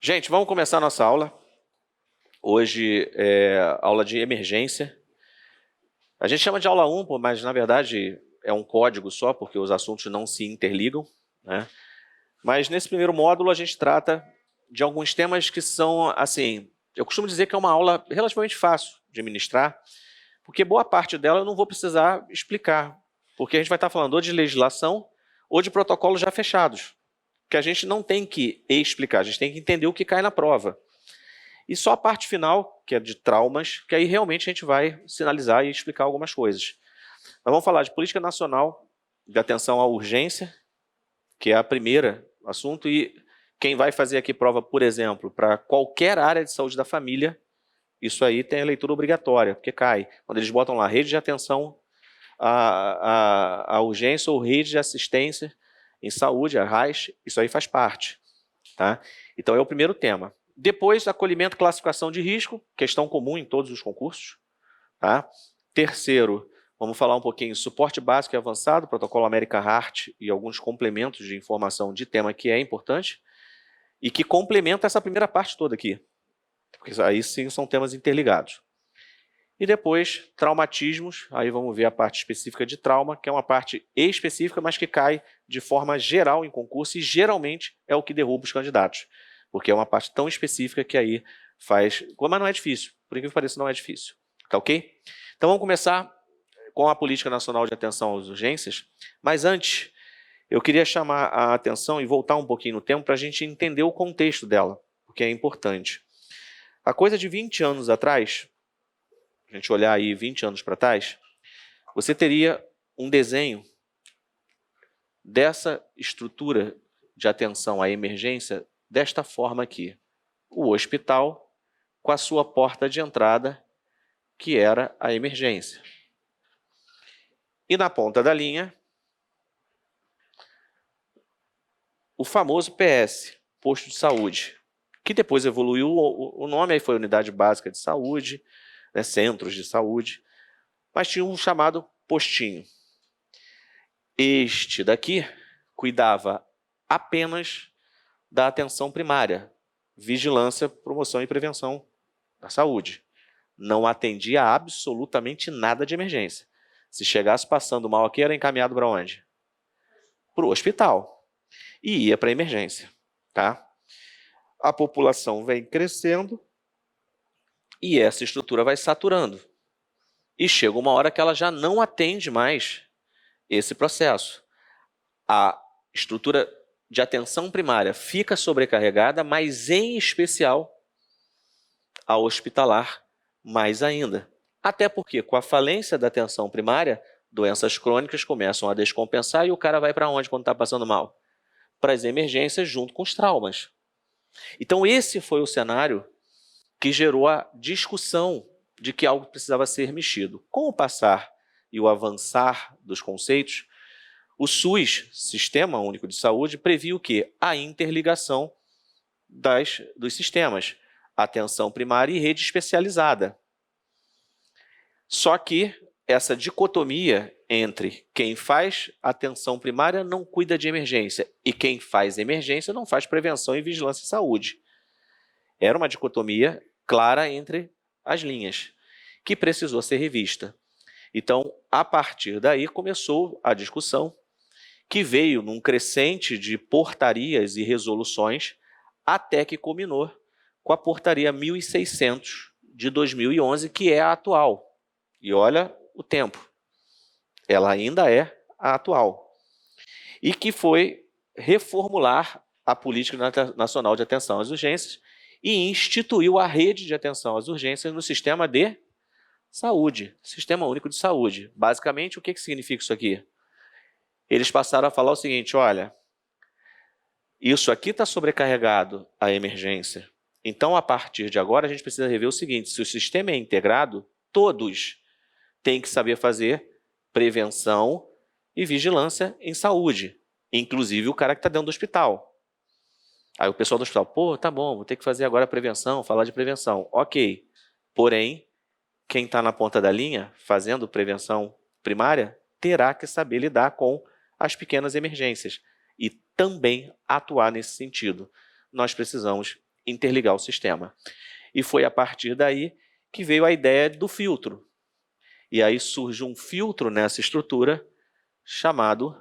Gente, vamos começar a nossa aula. Hoje é aula de emergência. A gente chama de aula 1, mas na verdade é um código só, porque os assuntos não se interligam, né? Mas nesse primeiro módulo a gente trata de alguns temas que são, assim, eu costumo dizer que é uma aula relativamente fácil de ministrar, porque boa parte dela eu não vou precisar explicar, porque a gente vai estar falando ou de legislação ou de protocolos já fechados, que a gente não tem que explicar, a gente tem que entender o que cai na prova. E só a parte final, que é de traumas, que aí realmente a gente vai sinalizar e explicar algumas coisas. Nós vamos falar de política nacional de atenção à urgência, que é a primeira assunto, e quem vai fazer aqui prova, por exemplo, para qualquer área de saúde da família, isso aí tem a leitura obrigatória, porque cai. Quando eles botam lá rede de atenção à urgência ou rede de assistência em saúde, a RAIS, isso aí faz parte. Tá? Então é o primeiro tema. Depois, acolhimento e classificação de risco, questão comum em todos os concursos. Tá? Terceiro, vamos falar um pouquinho de suporte básico e avançado, protocolo American Heart e alguns complementos de informação de tema que é importante e que complementa essa primeira parte toda aqui, porque aí sim são temas interligados. E depois, traumatismos, aí vamos ver a parte específica de trauma, que é uma parte específica, mas que cai de forma geral em concurso e geralmente é o que derruba os candidatos, porque é uma parte tão específica que aí faz... Mas não é difícil, por incrível que pareça, não é difícil. Tá ok? Então vamos começar com a Política Nacional de Atenção às Urgências, mas antes eu queria chamar a atenção e voltar um pouquinho no tempo para a gente entender o contexto dela, porque é importante. A coisa de 20 anos atrás, a gente olhar aí 20 anos para trás, você teria um desenho dessa estrutura de atenção à emergência desta forma aqui. O hospital com a sua porta de entrada, que era a emergência. E na ponta da linha, o famoso PS, posto de saúde, que depois evoluiu o nome, aí foi Unidade Básica de Saúde, né, centros de saúde, mas tinha um chamado postinho. Este daqui cuidava apenas da atenção primária, vigilância, promoção e prevenção da saúde. Não atendia absolutamente nada de emergência. Se chegasse passando mal aqui, era encaminhado para onde? Para o hospital. E ia para a emergência. Tá? A população vem crescendo e essa estrutura vai saturando. E chega uma hora que ela já não atende mais esse processo. A estrutura de atenção primária fica sobrecarregada, mas em especial a hospitalar mais ainda. Até porque com a falência da atenção primária, doenças crônicas começam a descompensar e o cara vai para onde quando está passando mal? Para as emergências junto com os traumas. Então esse foi o cenário que gerou a discussão de que algo precisava ser mexido. Com o passar e o avançar dos conceitos, o SUS, Sistema Único de Saúde, previu o quê? A interligação dos sistemas, atenção primária e rede especializada. Só que essa dicotomia entre quem faz atenção primária não cuida de emergência e quem faz emergência não faz prevenção e vigilância em saúde. Era uma dicotomia clara entre as linhas, que precisou ser revista. Então, a partir daí, começou a discussão, que veio num crescente de portarias e resoluções, até que culminou com a portaria 1600 de 2011, que é a atual. E olha o tempo, ela ainda é a atual. E que foi reformular a Política Nacional de Atenção às Urgências e instituiu a rede de atenção às urgências no sistema de saúde, Sistema Único de Saúde. Basicamente, o que significa isso aqui? Eles passaram a falar o seguinte, olha, isso aqui está sobrecarregado a emergência. Então, a partir de agora, a gente precisa rever o seguinte, se o sistema é integrado, todos têm que saber fazer prevenção e vigilância em saúde, inclusive o cara que está dentro do hospital. Aí o pessoal do hospital, pô, tá bom, vou ter que fazer agora a prevenção, falar de prevenção. Ok, porém, quem está na ponta da linha, fazendo prevenção primária, terá que saber lidar com as pequenas emergências e também atuar nesse sentido. Nós precisamos interligar o sistema. E foi a partir daí que veio a ideia do filtro. E aí surge um filtro nessa estrutura chamado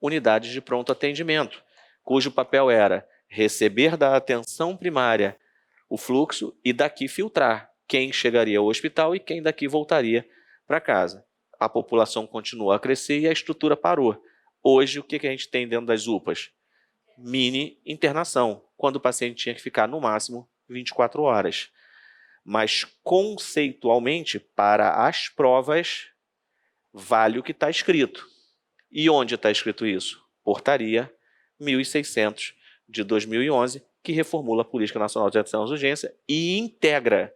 unidades de pronto atendimento, cujo papel era receber da atenção primária o fluxo e daqui filtrar quem chegaria ao hospital e quem daqui voltaria para casa. A população continuou a crescer e a estrutura parou. Hoje, o que a gente tem dentro das UPAs? Mini internação, quando o paciente tinha que ficar no máximo 24 horas. Mas conceitualmente, para as provas, vale o que está escrito. E onde está escrito isso? Portaria 1600 de 2011, que reformula a Política Nacional de Atenção às Urgências e integra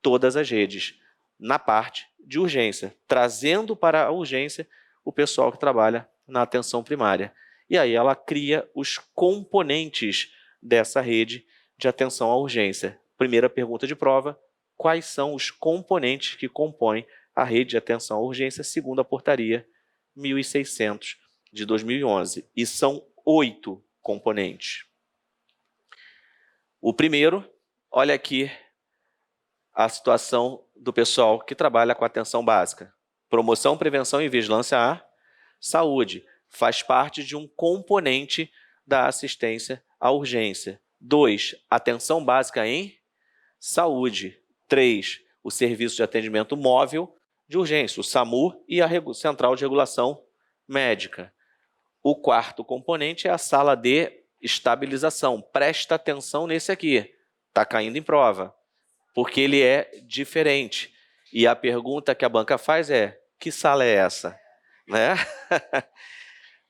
todas as redes na parte de urgência, trazendo para a urgência o pessoal que trabalha na atenção primária. E aí ela cria os componentes dessa rede de atenção à urgência. Primeira pergunta de prova: quais são os componentes que compõem a rede de atenção à urgência segundo a portaria 1600 de 2011? E são 8 componentes. O primeiro, olha aqui a situação do pessoal que trabalha com atenção básica. Promoção, prevenção e vigilância à saúde. Faz parte de um componente da assistência à urgência. 2, atenção básica em saúde. 3, o serviço de atendimento móvel de urgência, o SAMU e a Central de Regulação Médica. O quarto componente é a sala de estabilização. Presta atenção nesse aqui, está caindo em prova, porque ele é diferente. E a pergunta que a banca faz é: que sala é essa? Né?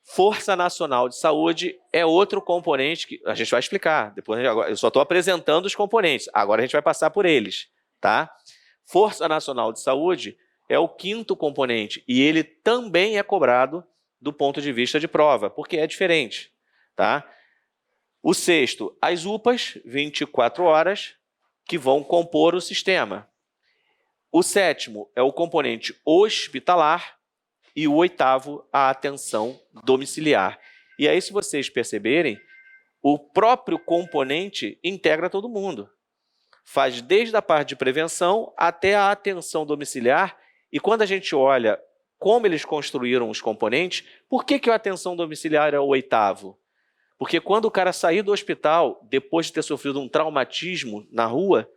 Força Nacional de Saúde é outro componente que a gente vai explicar. Depois, eu só estou apresentando os componentes, agora a gente vai passar por eles. Tá? Força Nacional de Saúde é o quinto componente e ele também é cobrado do ponto de vista de prova, porque é diferente. Tá? O sexto, as UPAs, 24 horas, que vão compor o sistema. O sétimo é o componente hospitalar e o oitavo, a atenção domiciliar. E aí, se vocês perceberem, o próprio componente integra todo mundo. Faz desde a parte de prevenção até a atenção domiciliar. E quando a gente olha como eles construíram os componentes, por que a atenção domiciliar é o oitavo? Porque quando o cara sair do hospital, depois de ter sofrido um traumatismo na rua,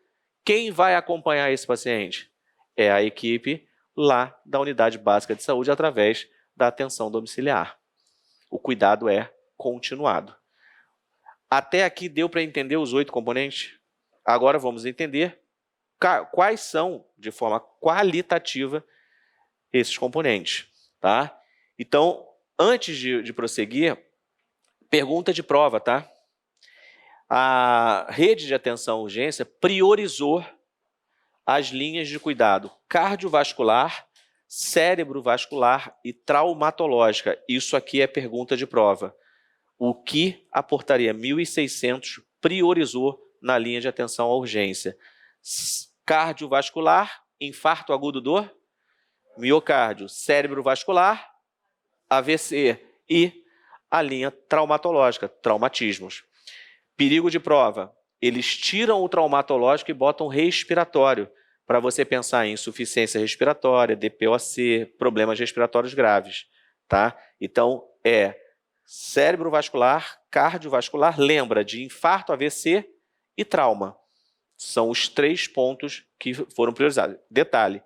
quem vai acompanhar esse paciente? É a equipe lá da Unidade Básica de Saúde através da atenção domiciliar. O cuidado é continuado. Até aqui deu para entender os 8 componentes? Agora vamos entender quais são, de forma qualitativa, esses componentes. Tá? Então, antes de prosseguir, pergunta de prova, tá? A rede de atenção à urgência priorizou as linhas de cuidado cardiovascular, cérebrovascular e traumatológica. Isso aqui é pergunta de prova. O que a portaria 1600 priorizou na linha de atenção à urgência? Cardiovascular, infarto agudo do miocárdio, cérebrovascular, AVC e a linha traumatológica, traumatismos. Perigo de prova, eles tiram o traumatológico e botam respiratório, para você pensar em insuficiência respiratória, DPOC, problemas respiratórios graves. Tá? Então, é cérebrovascular, cardiovascular, lembra de infarto, AVC e trauma. São os 3 pontos que foram priorizados. Detalhe,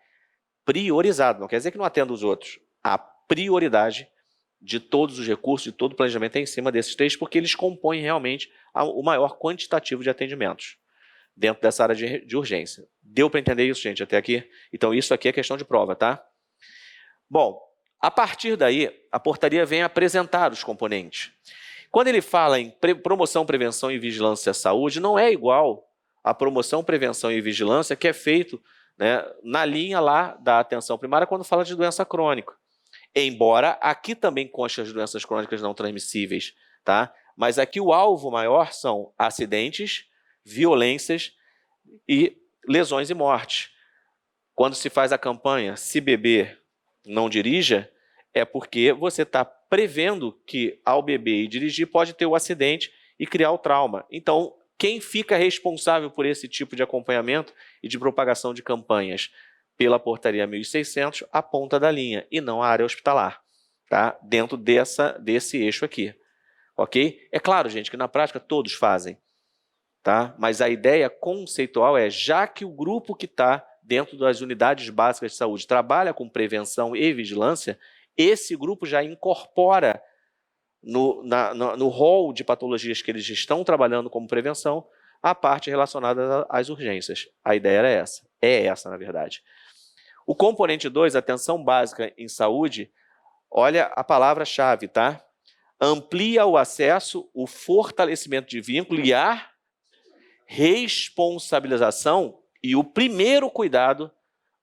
priorizado, não quer dizer que não atenda os outros. A prioridade de todos os recursos, de todo o planejamento é em cima desses 3, porque eles compõem realmente o maior quantitativo de atendimentos dentro dessa área de urgência. Deu para entender isso, gente, até aqui? Então, isso aqui é questão de prova, tá? Bom, a partir daí, a portaria vem apresentar os componentes. Quando ele fala em promoção, prevenção e vigilância à saúde, não é igual a promoção, prevenção e vigilância que é feito, né, na linha lá da atenção primária quando fala de doença crônica. Embora aqui também conste as doenças crônicas não transmissíveis, tá? Mas aqui o alvo maior são acidentes, violências e lesões e mortes. Quando se faz a campanha Se Beber, Não Dirija, é porque você está prevendo que ao beber e dirigir pode ter o acidente e criar o trauma. Então, quem fica responsável por esse tipo de acompanhamento e de propagação de campanhas? Pela portaria 1600, a ponta da linha, e não a área hospitalar, tá? Dentro desse eixo aqui, ok? É claro, gente, que na prática todos fazem, tá? Mas a ideia conceitual é, já que o grupo que está dentro das unidades básicas de saúde trabalha com prevenção e vigilância, esse grupo já incorpora no rol de patologias que eles estão trabalhando como prevenção a parte relacionada às urgências. A ideia era essa, na verdade. O componente 2, atenção básica em saúde, olha a palavra-chave, tá? Amplia o acesso, o fortalecimento de vínculo e a responsabilização e o primeiro cuidado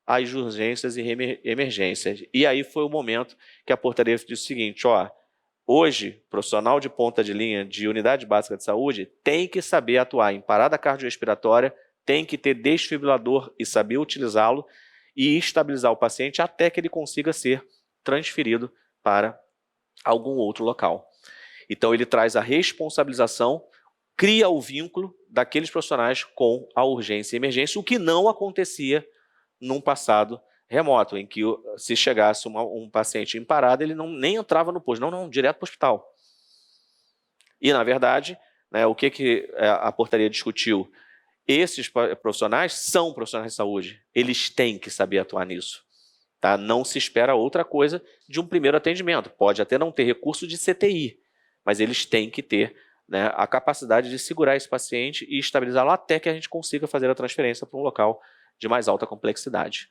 às urgências e emergências. E aí foi o momento que a portaria disse o seguinte, ó, hoje, profissional de ponta de linha de unidade básica de saúde tem que saber atuar em parada cardiorrespiratória, tem que ter desfibrilador e saber utilizá-lo e estabilizar o paciente até que ele consiga ser transferido para algum outro local. Então, ele traz a responsabilização, cria o vínculo daqueles profissionais com a urgência e emergência, o que não acontecia num passado remoto, em que se chegasse um paciente em parada, ele nem entrava no posto, não, direto para o hospital. E, na verdade, né, o que a portaria discutiu? Esses profissionais são profissionais de saúde, eles têm que saber atuar nisso. Tá? Não se espera outra coisa de um primeiro atendimento. Pode até não ter recurso de CTI, mas eles têm que ter, né, a capacidade de segurar esse paciente e estabilizá-lo até que a gente consiga fazer a transferência para um local de mais alta complexidade.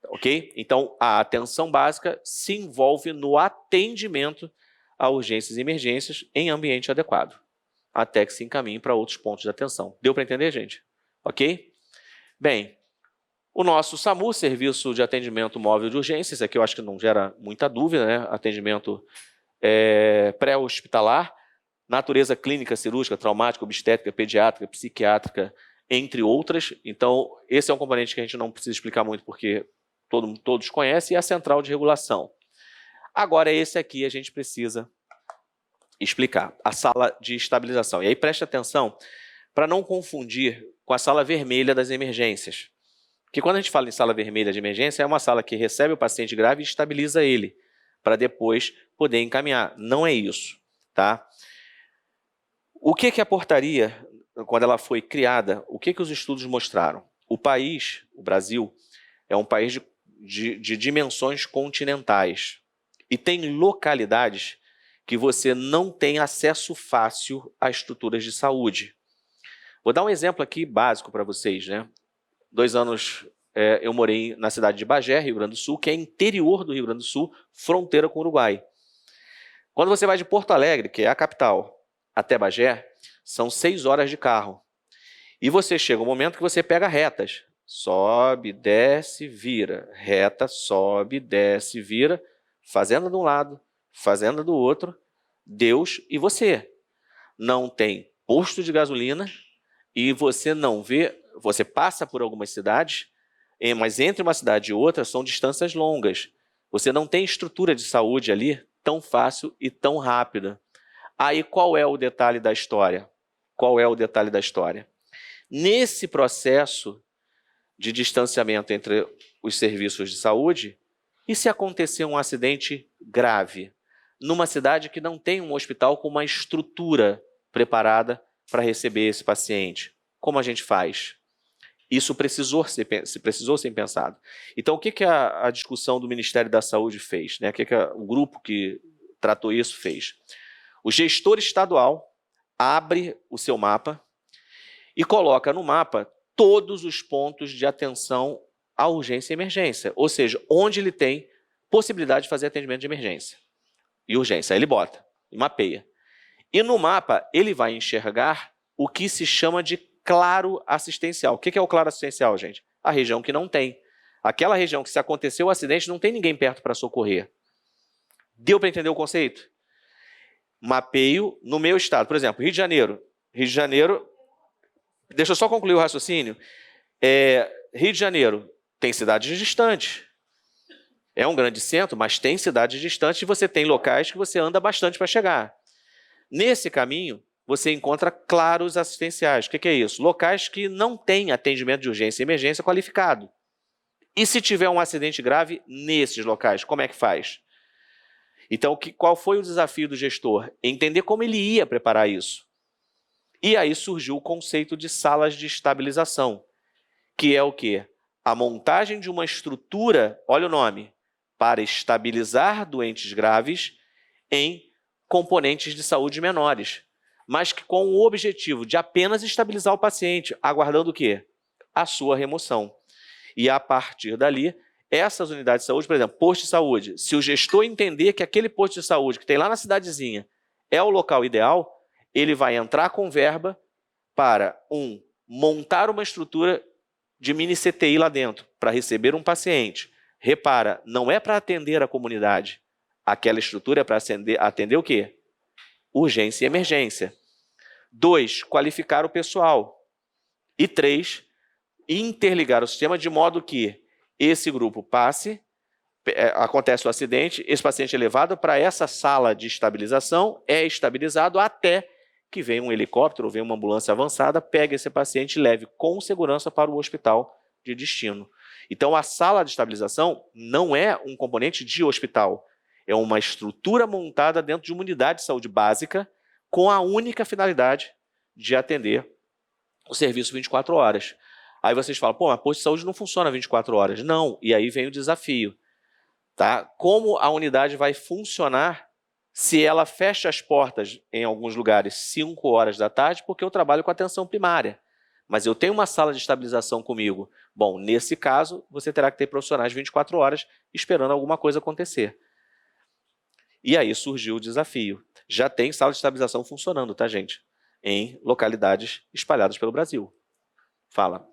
Ok? Então, a atenção básica se envolve no atendimento a urgências e emergências em ambiente adequado, até que se encaminhe para outros pontos de atenção. Deu para entender, gente? Ok? Bem, o nosso SAMU, Serviço de Atendimento Móvel de Urgências, aqui eu acho que não gera muita dúvida, né? Atendimento pré-hospitalar, natureza clínica, cirúrgica, traumática, obstétrica, pediátrica, psiquiátrica, entre outras. Então, esse é um componente que a gente não precisa explicar muito, porque todos conhecem, e a central de regulação. Agora, esse aqui a gente precisa explicar, a sala de estabilização. E aí preste atenção para não confundir com a sala vermelha das emergências. Porque quando a gente fala em sala vermelha de emergência, é uma sala que recebe o paciente grave e estabiliza ele, para depois poder encaminhar. Não é isso, tá? O que a portaria, quando ela foi criada, o que os estudos mostraram? O país, o Brasil, é um país de dimensões continentais e tem localidades que você não tem acesso fácil a estruturas de saúde. Vou dar um exemplo aqui básico para vocês, né? 2 anos eu morei na cidade de Bagé, Rio Grande do Sul, que é interior do Rio Grande do Sul, fronteira com o Uruguai. Quando você vai de Porto Alegre, que é a capital, até Bagé, são 6 horas de carro. E você chega um momento que você pega retas. Sobe, desce, vira. Reta, sobe, desce, vira. Fazenda de um lado, fazenda do outro. Deus e você. Não tem posto de gasolina e você não vê... Você passa por algumas cidades, mas entre uma cidade e outra são distâncias longas. Você não tem estrutura de saúde ali tão fácil e tão rápida. Aí qual é o detalhe da história? Qual é o detalhe da história? Nesse processo de distanciamento entre os serviços de saúde, e se acontecer um acidente grave numa cidade que não tem um hospital com uma estrutura preparada para receber esse paciente? Como a gente faz? Isso precisou ser pensado. Então, o que a discussão do Ministério da Saúde fez? Né? O que o grupo que tratou isso fez? O gestor estadual abre o seu mapa e coloca no mapa todos os pontos de atenção à urgência e emergência, ou seja, onde ele tem possibilidade de fazer atendimento de emergência e urgência. Aí ele bota e mapeia. E no mapa ele vai enxergar o que se chama de claro assistencial. O que é o claro assistencial, gente? A região que não tem. Aquela região que, se acontecer o acidente, não tem ninguém perto para socorrer. Deu para entender o conceito? Mapeio no meu estado. Por exemplo, Rio de Janeiro. Rio de Janeiro, deixa eu só concluir o raciocínio. Rio de Janeiro tem cidades distantes. É um grande centro, mas tem cidades distantes e você tem locais que você anda bastante para chegar. Nesse caminho, você encontra claros assistenciais. O que é isso? Locais que não têm atendimento de urgência e emergência qualificado. E se tiver um acidente grave nesses locais, como é que faz? Então, qual foi o desafio do gestor? Entender como ele ia preparar isso. E aí surgiu o conceito de salas de estabilização, que é o quê? A montagem de uma estrutura, olha o nome, para estabilizar doentes graves em componentes de saúde menores, mas que com o objetivo de apenas estabilizar o paciente, aguardando o quê? A sua remoção. E a partir dali, essas unidades de saúde, por exemplo, posto de saúde, se o gestor entender que aquele posto de saúde que tem lá na cidadezinha é o local ideal, ele vai entrar com verba para, montar uma estrutura de mini CTI lá dentro, para receber um paciente. Repara, não é para atender a comunidade. Aquela estrutura é para atender o quê? Urgência e emergência. 2, qualificar o pessoal. E 3, interligar o sistema de modo que esse grupo passe, acontece o acidente, esse paciente é levado para essa sala de estabilização, é estabilizado até que venha um helicóptero ou venha uma ambulância avançada, pegue esse paciente e leve com segurança para o hospital de destino. Então, a sala de estabilização não é um componente de hospital, é uma estrutura montada dentro de uma unidade de saúde básica com a única finalidade de atender o serviço 24 horas. Aí vocês falam, pô, mas posto de saúde não funciona 24 horas. Não, e aí vem o desafio. Tá? Como a unidade vai funcionar se ela fecha as portas em alguns lugares 5 horas da tarde, porque eu trabalho com atenção primária. Mas eu tenho uma sala de estabilização comigo. Bom, nesse caso, você terá que ter profissionais 24 horas esperando alguma coisa acontecer. E aí surgiu o desafio. Já tem sala de estabilização funcionando, tá, gente? Em localidades espalhadas pelo Brasil. Fala.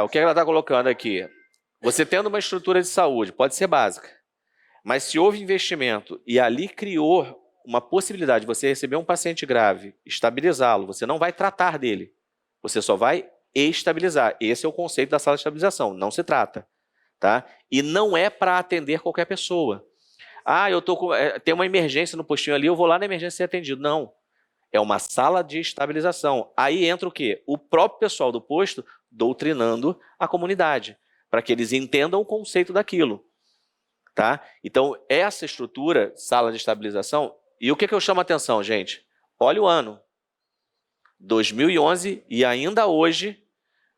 O que ela está colocando aqui? Você tendo uma estrutura de saúde, pode ser básica, mas se houve investimento e ali criou uma possibilidade de você receber um paciente grave, estabilizá-lo, você não vai tratar dele, você só vai estabilizar. Esse é o conceito da sala de estabilização, não se trata. Tá? E não é para atender qualquer pessoa. Ah, tem uma emergência no postinho ali, eu vou lá na emergência ser atendido. Não. É uma sala de estabilização. Aí entra o quê? O próprio pessoal do posto doutrinando a comunidade, para que eles entendam o conceito daquilo. Tá? Então, essa estrutura, sala de estabilização, e o que eu chamo a atenção, gente? Olha o ano. 2011 e ainda hoje,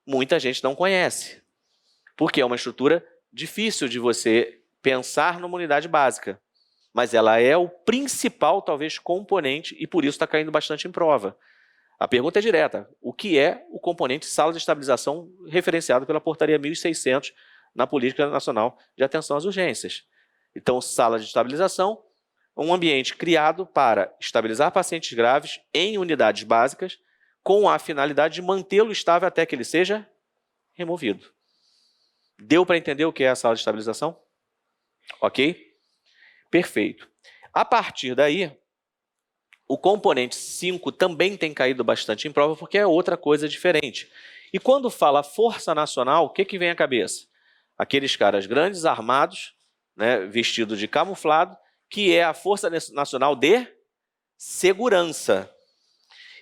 muita gente não conhece. Porque é uma estrutura difícil de você pensar numa unidade básica. Mas ela é o principal, talvez, componente, e por isso está caindo bastante em prova. A pergunta é direta. O que é o componente sala de estabilização referenciado pela portaria 1600 na Política Nacional de Atenção às Urgências? Então, sala de estabilização, um ambiente criado para estabilizar pacientes graves em unidades básicas, com a finalidade de mantê-lo estável até que ele seja removido. Deu para entender o que é a sala de estabilização? Ok? Perfeito. A partir daí, o componente 5 também tem caído bastante em prova, porque é outra coisa diferente. E quando fala Força Nacional, o que vem à cabeça? Aqueles caras grandes, armados, né, vestidos de camuflado, que é a Força Nacional de Segurança.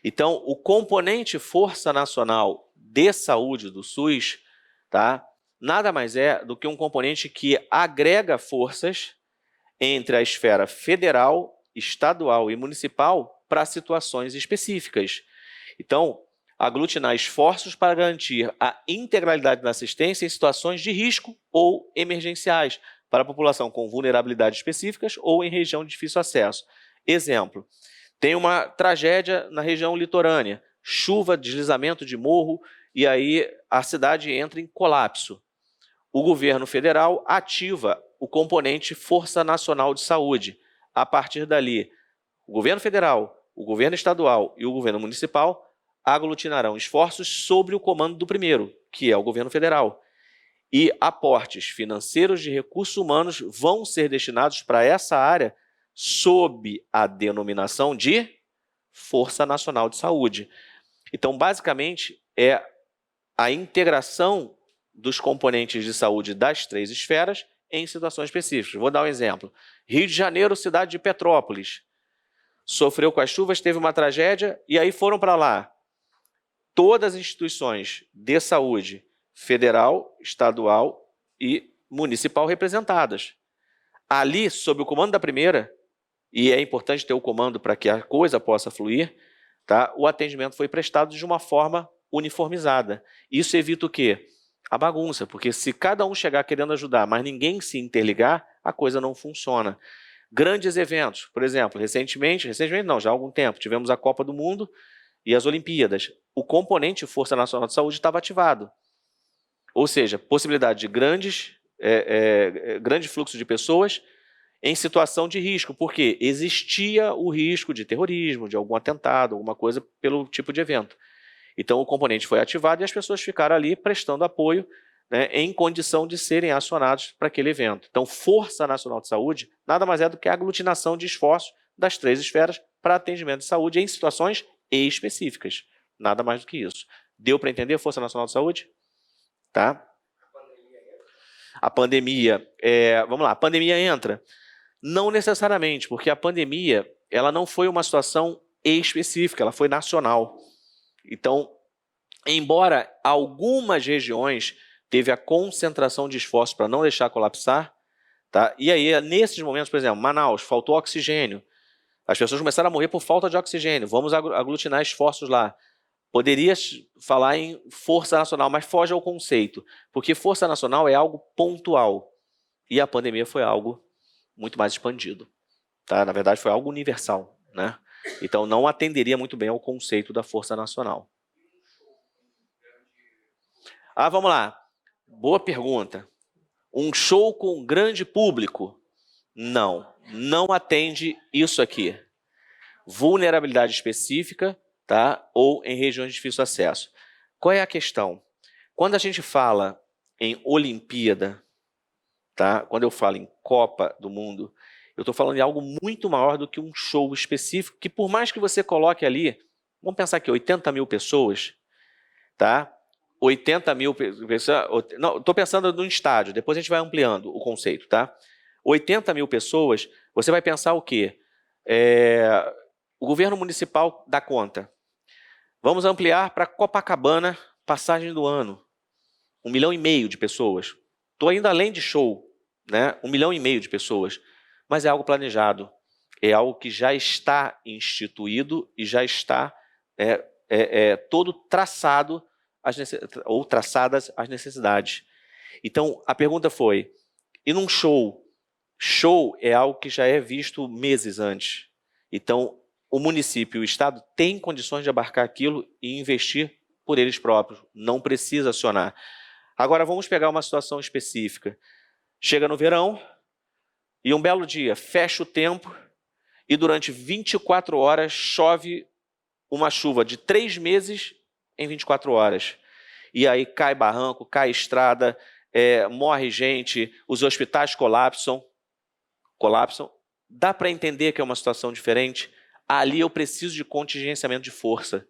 Então, o componente Força Nacional de Saúde do SUS, tá, nada mais é do que um componente que agrega forças entre a esfera federal, estadual e municipal para situações específicas. Então, aglutinar esforços para garantir a integralidade da assistência em situações de risco ou emergenciais para a população com vulnerabilidades específicas ou em região de difícil acesso. Exemplo, tem uma tragédia na região litorânea, chuva, deslizamento de morro, e aí a cidade entra em colapso. O governo federal ativa o componente Força Nacional de Saúde. A partir dali, o governo federal, o governo estadual e o governo municipal aglutinarão esforços sobre o comando do primeiro, que é o governo federal. e aportes financeiros de recursos humanos vão ser destinados para essa área sob a denominação de Força Nacional de Saúde. Então, basicamente, é a integração dos componentes de saúde das 3 esferas em situações específicas. Vou dar um exemplo. Rio de Janeiro, cidade de Petrópolis, sofreu com as chuvas, teve uma tragédia, e aí foram para lá todas as instituições de saúde, federal, estadual e municipal representadas. Ali, sob o comando da primeira, e é importante ter o comando para que a coisa possa fluir, tá? O atendimento foi prestado de uma forma uniformizada. Isso evita o quê? A bagunça, porque se cada um chegar querendo ajudar, mas ninguém se interligar, a coisa não funciona. Grandes eventos, por exemplo, recentemente não, já há algum tempo, tivemos a Copa do Mundo e as Olimpíadas. O componente Força Nacional de Saúde estava ativado. Ou seja, possibilidade de grande fluxo de pessoas em situação de risco, porque existia o risco de terrorismo, de algum atentado, alguma coisa pelo tipo de evento. Então, o componente foi ativado e as pessoas ficaram ali prestando apoio, né, em condição de serem acionados para aquele evento. Então, Força Nacional de Saúde nada mais é do que a aglutinação de esforços das 3 esferas para atendimento de saúde em situações específicas. Nada mais do que isso. Deu para entender a Força Nacional de Saúde? Tá? A pandemia, vamos lá, a pandemia entra? Não necessariamente, porque a pandemia ela não foi uma situação específica, ela foi nacional. Então, embora algumas regiões teve a concentração de esforços para não deixar colapsar, tá? E aí, nesses momentos, por exemplo, Manaus, faltou oxigênio, as pessoas começaram a morrer por falta de oxigênio, vamos aglutinar esforços lá. Poderia falar em força nacional, mas foge ao conceito, porque força nacional é algo pontual, e a pandemia foi algo muito mais expandido. Tá? Na verdade, foi algo universal, né? Então, não atenderia muito bem ao conceito da força nacional. Vamos lá. Boa pergunta. Um show com grande público? Não, não atende isso aqui. Vulnerabilidade específica, tá? Ou em regiões de difícil acesso. Qual é a questão? Quando a gente fala em Olimpíada, tá? Quando eu falo em Copa do Mundo, eu estou falando de algo muito maior do que um show específico, que por mais que você coloque ali, vamos pensar aqui, 80 mil pessoas, tá? 80 mil pessoas, não, estou pensando no estádio, depois a gente vai ampliando o conceito, tá? 80 mil pessoas, você vai pensar o quê? O governo municipal dá conta. Vamos ampliar para Copacabana, passagem do ano. 1,5 milhão de pessoas. Estou indo além de show, né? 1,5 milhão de pessoas. Mas é algo planejado. É algo que já está instituído e já está todo traçado ou traçadas as necessidades. Então, a pergunta foi, e num show? Show é algo que já é visto meses antes. Então, o município e o Estado têm condições de abarcar aquilo e investir por eles próprios. Não precisa acionar. Agora, vamos pegar uma situação específica. Chega no verão e um belo dia fecha o tempo e durante 24 horas chove uma chuva de 3 meses em 24 horas. E aí cai barranco, cai estrada, morre gente, os hospitais colapsam. Dá para entender que é uma situação diferente? Ali eu preciso de contingenciamento de força,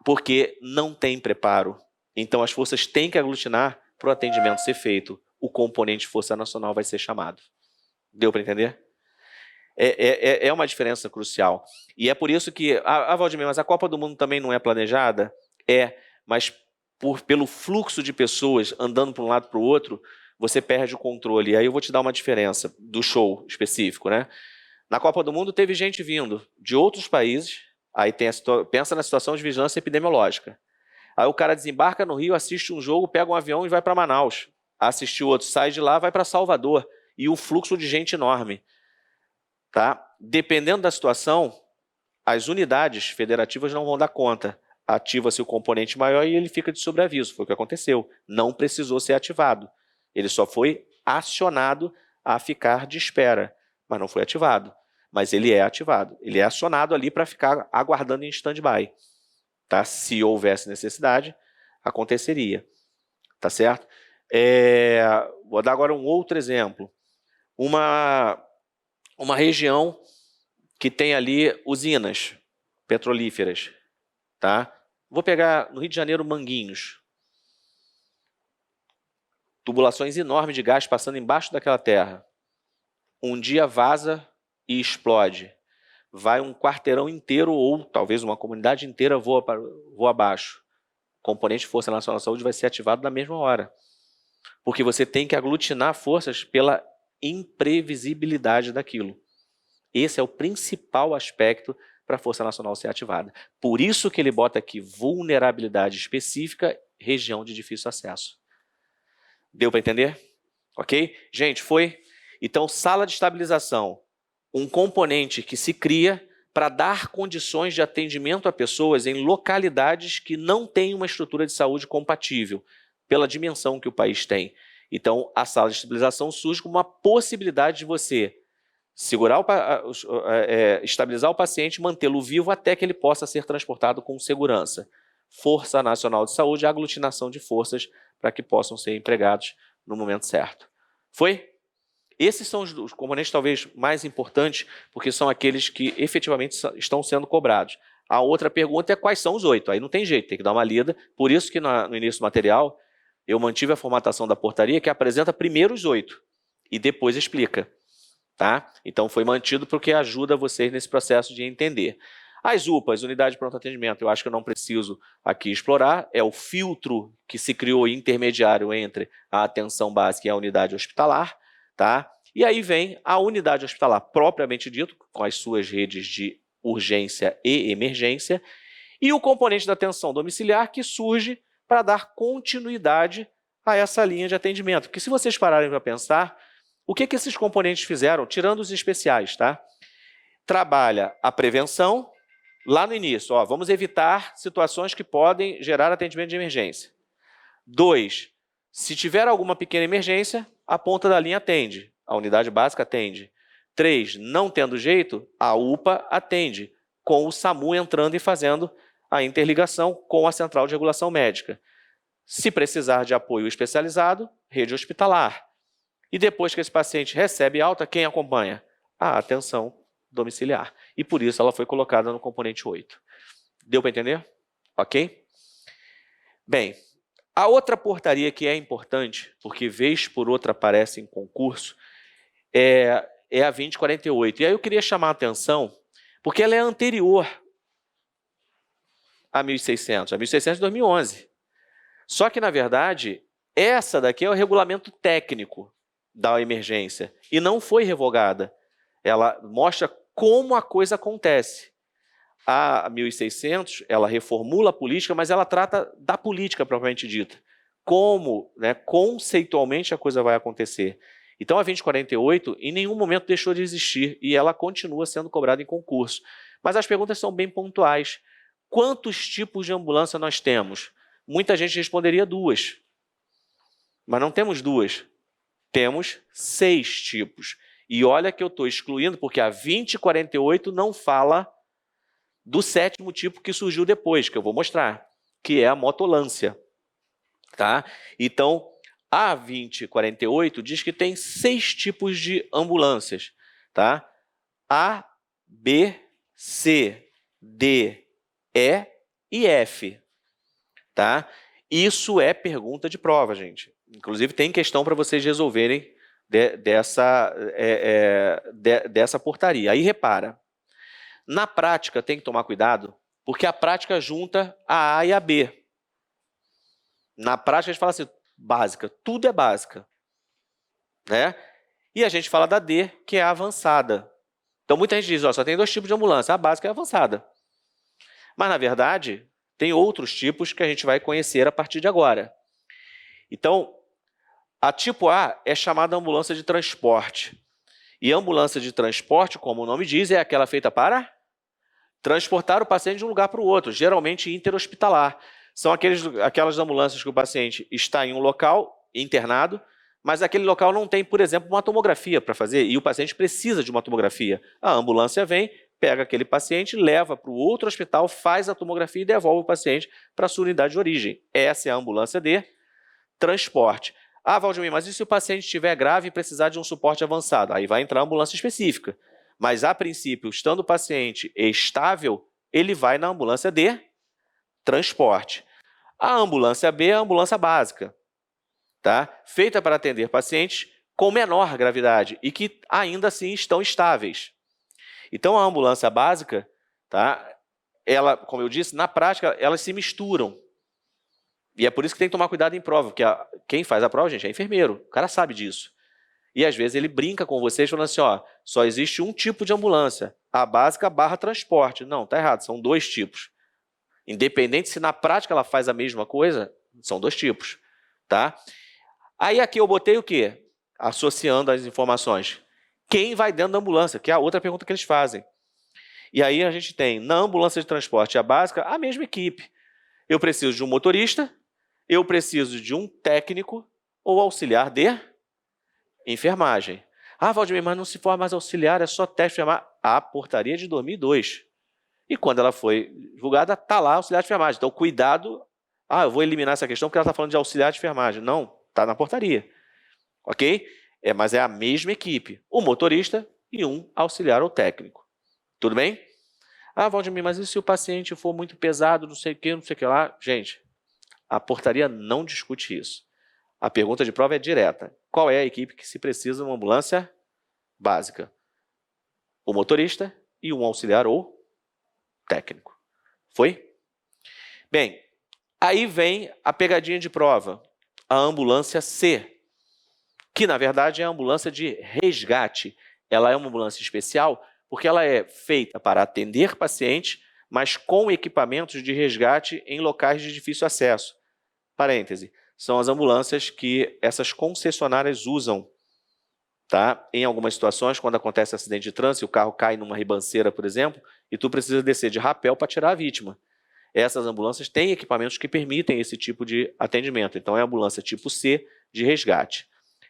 porque não tem preparo. Então as forças têm que aglutinar para o atendimento ser feito. O componente Força Nacional vai ser chamado. Deu para entender? É uma diferença crucial. E é por isso que... Valdemir, mas a Copa do Mundo também não é planejada? Mas pelo fluxo de pessoas andando para um lado para o outro, você perde o controle. E aí eu vou te dar uma diferença do show específico, né? Na Copa do Mundo teve gente vindo de outros países, aí pensa na situação de vigilância epidemiológica. Aí o cara desembarca no Rio, assiste um jogo, pega um avião e vai para Manaus. Assiste o outro, sai de lá, vai para Salvador. E um fluxo de gente enorme. Tá? Dependendo da situação, as unidades federativas não vão dar conta. Ativa-se o componente maior e ele fica de sobreaviso. Foi o que aconteceu. Não precisou ser ativado. Ele só foi acionado a ficar de espera, mas não foi ativado. Mas ele é ativado. Ele é acionado ali para ficar aguardando em stand-by. Tá? Se houvesse necessidade, aconteceria. tá certo? Vou dar agora um outro exemplo. Uma região que tem ali usinas petrolíferas, tá? Vou pegar no Rio de Janeiro, Manguinhos. Tubulações enormes de gás passando embaixo daquela terra. Um dia vaza e explode. Vai um quarteirão inteiro ou talvez uma comunidade inteira voa abaixo. O componente de Força Nacional de Saúde vai ser ativado na mesma hora. Porque você tem que aglutinar forças pela imprevisibilidade daquilo. Esse é o principal aspecto para a Força Nacional ser ativada. Por isso que ele bota aqui vulnerabilidade específica, região de difícil acesso. Deu para entender? Ok? Gente, foi? Então, sala de estabilização, um componente que se cria para dar condições de atendimento a pessoas em localidades que não têm uma estrutura de saúde compatível, pela dimensão que o país tem. Então, a sala de estabilização surge como uma possibilidade de você segurar estabilizar o paciente, mantê-lo vivo até que ele possa ser transportado com segurança. Força Nacional de Saúde, a aglutinação de forças para que possam ser empregados no momento certo. Foi? Esses são os componentes talvez mais importantes, porque são aqueles que efetivamente estão sendo cobrados. A outra pergunta é quais são os 8. Aí não tem jeito, tem que dar uma lida. Por isso que no início do material eu mantive a formatação da portaria que apresenta primeiro os 8 e depois explica. Tá? Então foi mantido porque ajuda vocês nesse processo de entender. As UPAs, Unidade de Pronto Atendimento, eu acho que eu não preciso aqui explorar, é o filtro que se criou intermediário entre a atenção básica e a unidade hospitalar, tá? E aí vem a unidade hospitalar propriamente dito, com as suas redes de urgência e emergência, e o componente da atenção domiciliar que surge para dar continuidade a essa linha de atendimento. Porque se vocês pararem para pensar, o que esses componentes fizeram, tirando os especiais, tá? Trabalha a prevenção, lá no início, ó, vamos evitar situações que podem gerar atendimento de emergência. 2, se tiver alguma pequena emergência, a ponta da linha atende, a unidade básica atende. 3, não tendo jeito, a UPA atende, com o SAMU entrando e fazendo a interligação com a Central de Regulação Médica. Se precisar de apoio especializado, rede hospitalar. E depois que esse paciente recebe alta, quem acompanha? A atenção domiciliar. E por isso ela foi colocada no componente 8. Deu para entender? Ok? Bem, a outra portaria que é importante, porque vez por outra aparece em concurso, é a 2048. E aí eu queria chamar a atenção, porque ela é anterior a 1600. A 1600 de 2011. Só que, na verdade, essa daqui é o regulamento técnico da emergência e não foi revogada. Ela mostra como a coisa acontece. A 1600, ela reformula a política, mas ela trata da política propriamente dita. Como, né, conceitualmente a coisa vai acontecer. Então a 2048 em nenhum momento deixou de existir e ela continua sendo cobrada em concurso. Mas as perguntas são bem pontuais. Quantos tipos de ambulância nós temos? Muita gente responderia 2. Mas não temos 2. Temos 6 tipos. E olha que eu estou excluindo, porque a 2048 não fala do 7º tipo que surgiu depois, que eu vou mostrar, que é a motolância. Tá? Então, a 2048 diz que tem 6 tipos de ambulâncias. Tá? A, B, C, D, E e F. Tá? Isso é pergunta de prova, gente. Inclusive, tem questão para vocês resolverem dessa portaria. Aí, repara, na prática tem que tomar cuidado, porque a prática junta a A e a B. Na prática, a gente fala assim, básica, tudo é básica. Né? E a gente fala da D, que é a avançada. Então, muita gente diz, ó, só tem 2 tipos de ambulância, a básica e a avançada. Mas, na verdade, tem outros tipos que a gente vai conhecer a partir de agora. Então, a tipo A é chamada ambulância de transporte. E a ambulância de transporte, como o nome diz, é aquela feita para transportar o paciente de um lugar para o outro, geralmente interhospitalar. São aquelas ambulâncias que o paciente está em um local internado, mas aquele local não tem, por exemplo, uma tomografia para fazer, e o paciente precisa de uma tomografia. A ambulância vem, pega aquele paciente, leva para o outro hospital, faz a tomografia e devolve o paciente para a sua unidade de origem. Essa é a ambulância D. transporte. Ah, Valdemir, mas e se o paciente estiver grave e precisar de um suporte avançado? Aí vai entrar a ambulância específica. Mas, a princípio, estando o paciente estável, ele vai na ambulância de transporte. A ambulância B é a ambulância básica, tá? Feita para atender pacientes com menor gravidade e que ainda assim estão estáveis. Então, a ambulância básica, tá? Ela, como eu disse, na prática, elas se misturam. E é por isso que tem que tomar cuidado em prova, porque quem faz a prova, gente, é enfermeiro. O cara sabe disso. E às vezes ele brinca com vocês falando assim, ó, só existe um tipo de ambulância, a básica / transporte. Não, tá errado, são 2 tipos. Independente se na prática ela faz a mesma coisa, são 2 tipos, tá? Aí aqui eu botei o quê? Associando as informações. Quem vai dentro da ambulância? Que é a outra pergunta que eles fazem. E aí a gente tem, na ambulância de transporte, a básica, a mesma equipe. Eu preciso de um motorista, eu preciso de um técnico ou auxiliar de enfermagem. Ah, Valdemir, mas não se for mais auxiliar, é só teste de enfermagem. A portaria de 2002. E quando ela foi divulgada, está lá auxiliar de enfermagem. Então, cuidado. Ah, eu vou eliminar essa questão porque ela está falando de auxiliar de enfermagem. Não, está na portaria. Ok? Mas é a mesma equipe. Um motorista e um auxiliar ou técnico. Tudo bem? Ah, Valdemir, mas e se o paciente for muito pesado, não sei o que lá? Gente, a portaria não discute isso. A pergunta de prova é direta. Qual é a equipe que se precisa de uma ambulância básica? O motorista e um auxiliar ou técnico. Foi? Bem, aí vem a pegadinha de prova. A ambulância C, que na verdade é a ambulância de resgate. Ela é uma ambulância especial porque ela é feita para atender pacientes, mas com equipamentos de resgate em locais de difícil acesso. Parêntese. São as ambulâncias que essas concessionárias usam, tá? Em algumas situações, quando acontece acidente de trânsito, o carro cai numa ribanceira, por exemplo, e tu precisa descer de rapel para tirar a vítima. Essas ambulâncias têm equipamentos que permitem esse tipo de atendimento. Então, é a ambulância tipo C de resgate.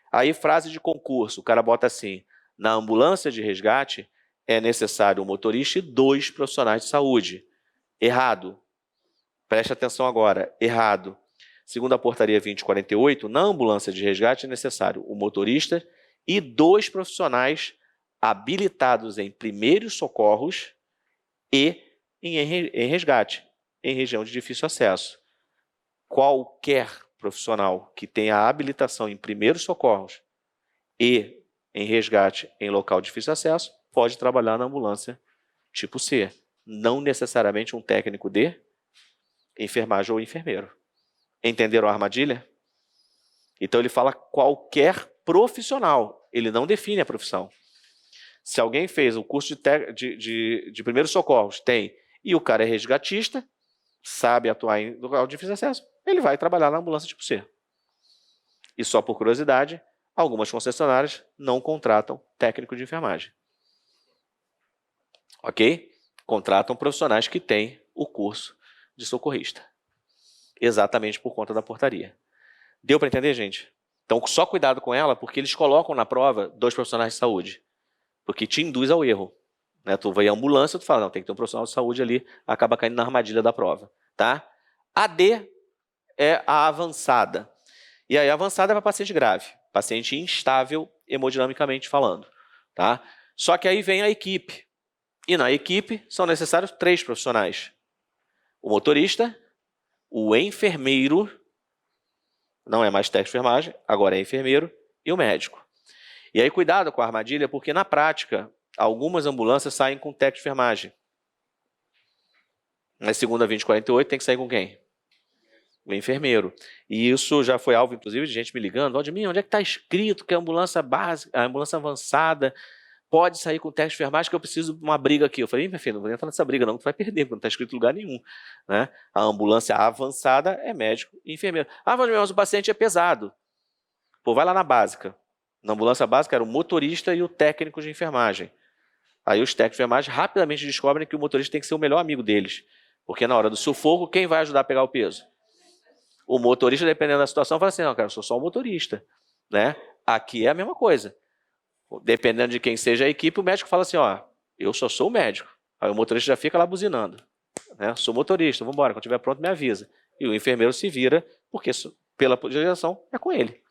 Aí, frase de concurso, o cara bota assim, na ambulância de resgate é necessário um motorista e 2 profissionais de saúde. Errado. Preste atenção agora. Errado. Segundo a portaria 2048, na ambulância de resgate é necessário o motorista e 2 profissionais habilitados em primeiros socorros e em resgate, em região de difícil acesso. Qualquer profissional que tenha habilitação em primeiros socorros e em resgate em local de difícil acesso pode trabalhar na ambulância tipo C. Não necessariamente um técnico de enfermagem ou enfermeiro. Entenderam a armadilha? Então ele fala qualquer profissional, ele não define a profissão. Se alguém fez o curso de primeiros socorros, tem, e o cara é resgatista, sabe atuar em local de difícil acesso, ele vai trabalhar na ambulância tipo C. E só por curiosidade, algumas concessionárias não contratam técnico de enfermagem. Ok? Contratam profissionais que têm o curso de socorrista. Exatamente por conta da portaria. Deu para entender, gente? Então, só cuidado com ela, porque eles colocam na prova 2 profissionais de saúde. Porque te induz ao erro. Né? Tu vai em ambulância, tu fala, não, tem que ter um profissional de saúde ali, acaba caindo na armadilha da prova. Tá? A D é a avançada. E aí, a avançada é para paciente grave, paciente instável hemodinamicamente falando. Tá? Só que aí vem a equipe. E na equipe são necessários 3 profissionais. O motorista, o enfermeiro, não é mais técnico de enfermagem, agora é enfermeiro, e o médico. E aí cuidado com a armadilha, porque na prática, algumas ambulâncias saem com técnico de enfermagem. Na segunda 2048 tem que sair com quem? O enfermeiro. E isso já foi alvo, inclusive, de gente me ligando, Valdemir, onde é que está escrito que a ambulância básica, a ambulância avançada pode sair com teste de enfermagem que eu preciso de uma briga aqui. Eu falei, meu filho, não vou entrar nessa briga não, tu vai perder, porque não está escrito em lugar nenhum. Né? A ambulância avançada é médico e enfermeiro. Ah, mas o paciente é pesado. Pô, vai lá na básica. Na ambulância básica era o motorista e o técnico de enfermagem. Aí os técnicos de enfermagem rapidamente descobrem que o motorista tem que ser o melhor amigo deles. Porque na hora do sufoco, quem vai ajudar a pegar o peso? O motorista, dependendo da situação, fala assim, não, cara, eu sou só um motorista. Né? Aqui é a mesma coisa. Dependendo de quem seja a equipe, o médico fala assim, ó, eu só sou o médico. Aí o motorista já fica lá buzinando. Né? Sou motorista, vamos embora, quando estiver pronto me avisa. E o enfermeiro se vira, porque pela legislação, é com ele.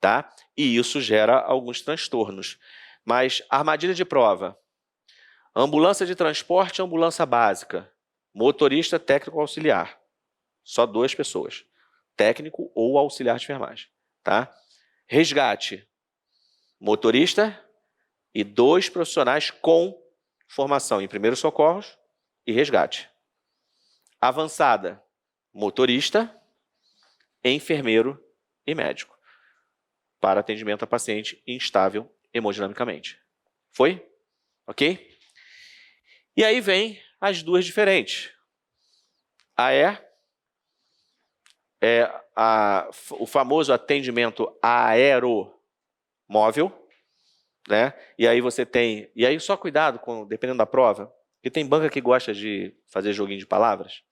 Tá? E isso gera alguns transtornos. Mas armadilha de prova, ambulância de transporte, ambulância básica, motorista, técnico, auxiliar. Só 2 pessoas, técnico ou auxiliar de enfermagem. Tá? Resgate, motorista e 2 profissionais com formação em primeiros socorros e resgate. Avançada, motorista, enfermeiro e médico, para atendimento a paciente instável hemodinamicamente. Foi? Ok? E aí vem as 2 diferentes. AE é o famoso atendimento aeromóvel, né? E aí você tem... E aí só cuidado, dependendo da prova, porque tem banca que gosta de fazer joguinho de palavras.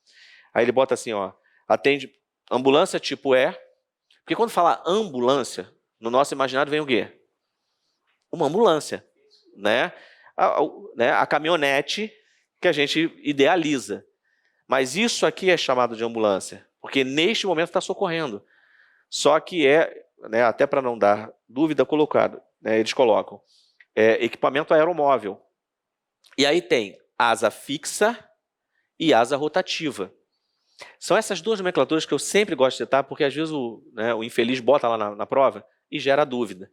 Aí ele bota assim, ó, atende ambulância tipo E, porque quando fala ambulância, no nosso imaginário vem o quê? Uma ambulância, né? A caminhonete que a gente idealiza. Mas isso aqui é chamado de ambulância, porque neste momento está socorrendo. Só que né, até para não dar dúvida colocado, né, eles colocam equipamento aeromóvel. E aí tem asa fixa e asa rotativa. São essas 2 nomenclaturas que eu sempre gosto de citar, porque às vezes o infeliz bota lá na prova e gera dúvida.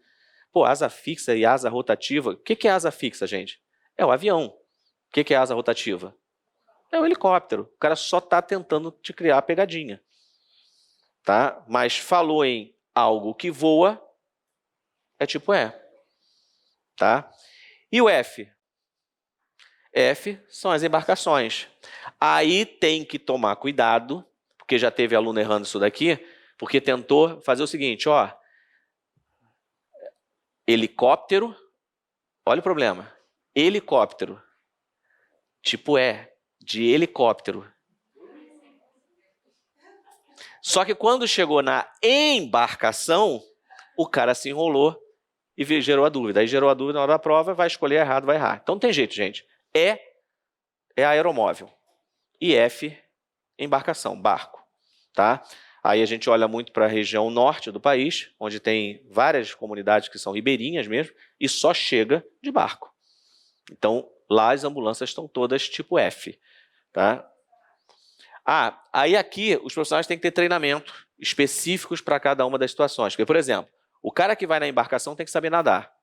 Pô, asa fixa e asa rotativa, o que é asa fixa, gente? É o avião. O que é asa rotativa? É o helicóptero. O cara só está tentando te criar a pegadinha. Tá? Mas falou em algo que voa, é tipo E. Tá? E o F? F são as embarcações. Aí tem que tomar cuidado, porque já teve aluno errando isso daqui, porque tentou fazer o seguinte, ó, helicóptero, olha o problema, helicóptero, tipo E, de helicóptero. Só que quando chegou na embarcação, o cara se enrolou e gerou a dúvida. Aí gerou a dúvida na hora da prova, vai escolher errado, vai errar. Então não tem jeito, gente. E é aeromóvel. E F, embarcação, barco. Tá? Aí a gente olha muito para a região norte do país, onde tem várias comunidades que são ribeirinhas mesmo, e só chega de barco. Então, lá as ambulâncias estão todas tipo F. Tá? Aí aqui os profissionais têm que ter treinamento específicos para cada uma das situações. Porque, por exemplo, o cara que vai na embarcação tem que saber nadar.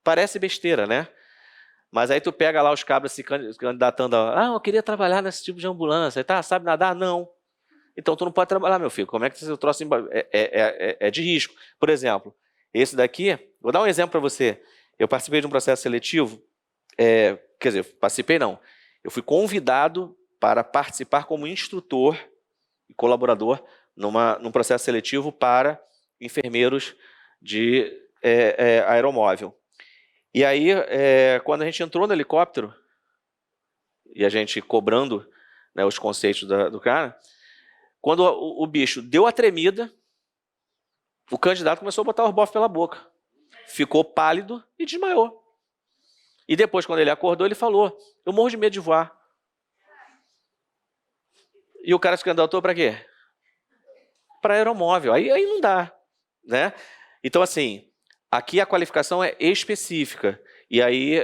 Parece besteira, né? Mas aí tu pega lá os cabras se candidatando eu queria trabalhar nesse tipo de ambulância. Tá, sabe nadar? Não. Então tu não pode trabalhar, meu filho. Como é que você trouxe? É de risco. Por exemplo, esse daqui, vou dar um exemplo para você. Eu participei de um processo seletivo, quer dizer, participei não. Eu fui convidado para participar como instrutor e colaborador num processo seletivo para enfermeiros de aeromóvel. E aí, quando a gente entrou no helicóptero, e a gente cobrando, né, os conceitos do cara, quando o bicho deu a tremida, o candidato começou a botar o bofe pela boca. Ficou pálido e desmaiou. E depois, quando ele acordou, ele falou, eu morro de medo de voar. E o cara se candidatou para quê? Para aeromóvel. Aí não dá, né? Então, assim, aqui a qualificação é específica. E aí,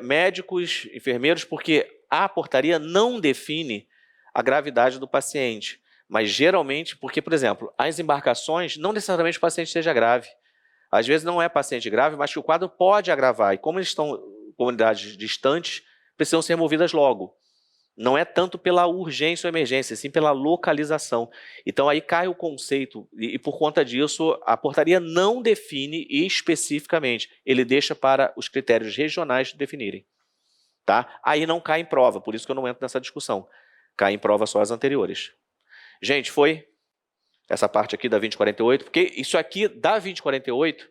médicos, enfermeiros, porque a portaria não define a gravidade do paciente. Mas, geralmente, porque, por exemplo, as embarcações, não necessariamente o paciente esteja grave. Às vezes não é paciente grave, mas que o quadro pode agravar. E como eles estão em comunidades distantes, precisam ser removidas logo. Não é tanto pela urgência ou emergência, sim pela localização. Então aí cai o conceito, e por conta disso a portaria não define especificamente, ele deixa para os critérios regionais definirem. Tá? Aí não cai em prova, por isso que eu não entro nessa discussão. Cai em prova só as anteriores. Gente, foi essa parte aqui da 2048, porque isso aqui da 2048,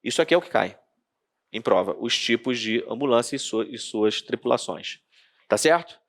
isso aqui é o que cai em prova, os tipos de ambulância e suas tripulações. Tá certo?